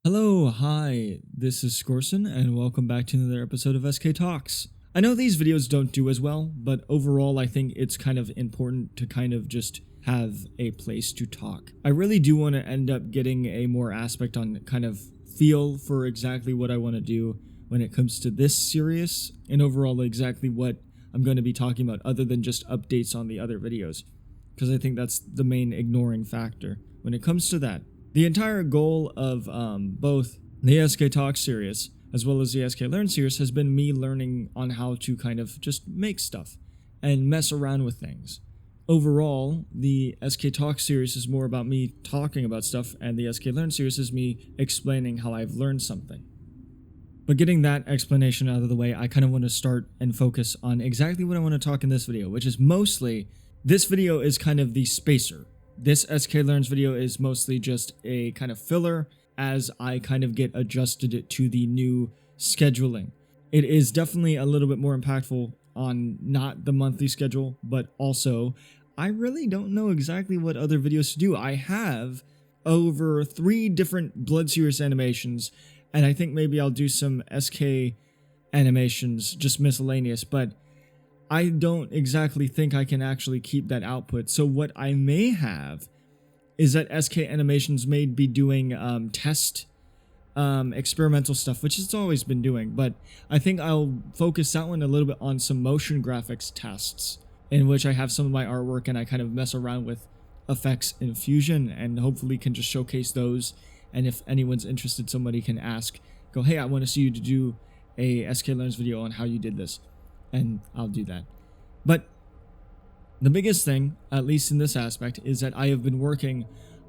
Hello, hi, this is Scorson, and welcome back to another episode of SK Talks. I know these videos don't do as well, but overall I think it's kind of important to kind of just have a place to talk. I really do want to end up getting a more aspect on kind of feel for exactly what I want to do when it comes to this series, and overall exactly what I'm going to be talking about other than just updates on the other videos, because I think that's the main ignoring factor when it comes to that. The entire goal of both the SK Talk series as well as the SK Learn series has been me learning on how to kind of just make stuff and mess around with things. Overall, the SK Talk series is more about me talking about stuff, and the SK Learn series is me explaining how I've learned something. But getting that explanation out of the way, I kind of want to start and focus on exactly what I want to talk in this video, which is mostly, this video is kind of the spacer. This SK Learns video is mostly just a kind of filler as I kind of get adjusted to the new scheduling. It is definitely a little bit more impactful on not the monthly schedule, but also I really don't know exactly what other videos to do. I have over 3 different Blood Series animations, and I think maybe I'll do some SK animations, just miscellaneous, but I don't exactly think I can actually keep that output. So what I may have is that SK Animations may be doing test experimental stuff, which it's always been doing, but I think I'll focus that one a little bit on some motion graphics tests in which I have some of my artwork and I kind of mess around with effects in Fusion and hopefully can just showcase those. And if anyone's interested, somebody can ask, go, hey, I want to see you to do a SK Learns video on how you did this. And I'll do that. But the biggest thing, at least in this aspect, is that I have been working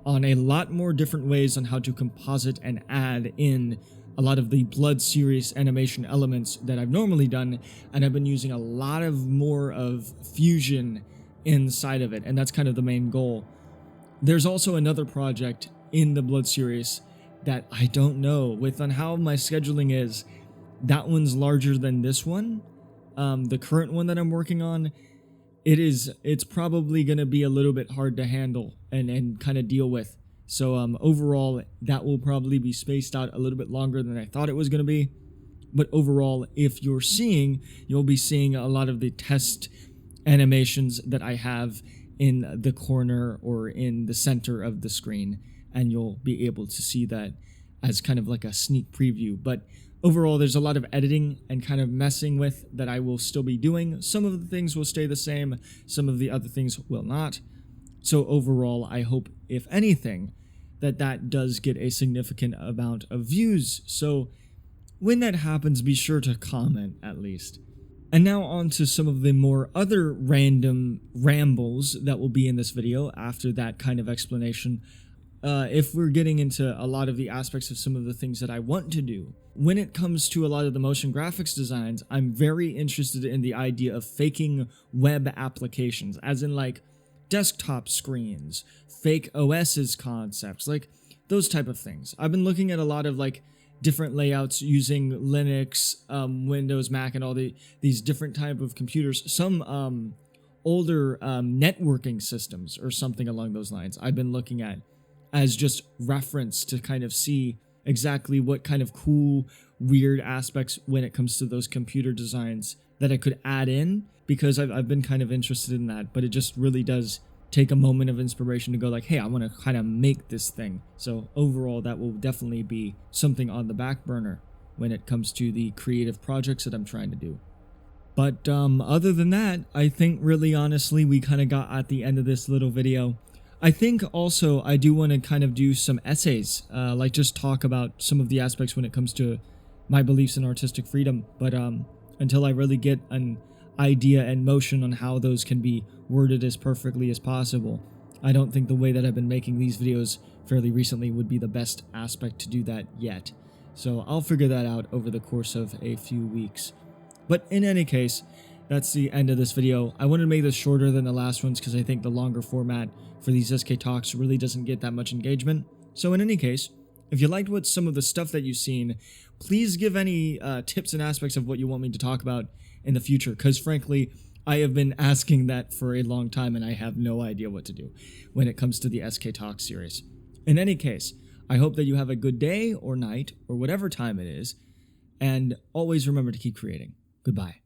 on a lot more different ways on how to composite and add in a lot of the Blood Series animation elements that I've normally done, and I've been using a lot of more of Fusion inside of it, and that's kind of the main goal. There's also another project in the Blood Series that I don't know, with on how my scheduling is, that one's larger than this one. The current one that I'm working on, it's probably going to be a little bit hard to handle and kind of deal with. So overall, that will probably be spaced out a little bit longer than I thought it was going to be. But overall, if you're seeing, you'll be seeing a lot of the test animations that I have in the corner or in the center of the screen, and you'll be able to see that as kind of like a sneak preview. But overall, there's a lot of editing and kind of messing with that I will still be doing. Some of the things will stay the same, some of the other things will not. So overall, I hope, if anything, that does get a significant amount of views. So when that happens, be sure to comment at least. And now on to some of the more other random rambles that will be in this video after that kind of explanation. If we're getting into a lot of the aspects of some of the things that I want to do. When it comes to a lot of the motion graphics designs, I'm very interested in the idea of faking web applications, as in like desktop screens, fake OS's concepts, like those type of things. I've been looking at a lot of like different layouts using Linux, Windows, Mac, and all these different type of computers. Some older networking systems or something along those lines I've been looking at as just reference to kind of see exactly what kind of cool, weird aspects when it comes to those computer designs that I could add in, because I've been kind of interested in that, but it just really does take a moment of inspiration to go like, hey, I want to kind of make this thing. So overall, that will definitely be something on the back burner when it comes to the creative projects that I'm trying to do. But other than that, I think really honestly, we kind of got at the end of this little video. I think also I do want to kind of do some essays, like just talk about some of the aspects when it comes to my beliefs in artistic freedom. But until I really get an idea and motion on how those can be worded as perfectly as possible, I don't think the way that I've been making these videos fairly recently would be the best aspect to do that yet. So I'll figure that out over the course of a few weeks. But in any case, that's the end of this video. I wanted to make this shorter than the last ones because I think the longer format for these SK Talks really doesn't get that much engagement. So in any case, if you liked what some of the stuff that you've seen, please give any tips and aspects of what you want me to talk about in the future, because frankly, I have been asking that for a long time and I have no idea what to do when it comes to the SK Talks series. In any case, I hope that you have a good day or night or whatever time it is, and always remember to keep creating. Goodbye.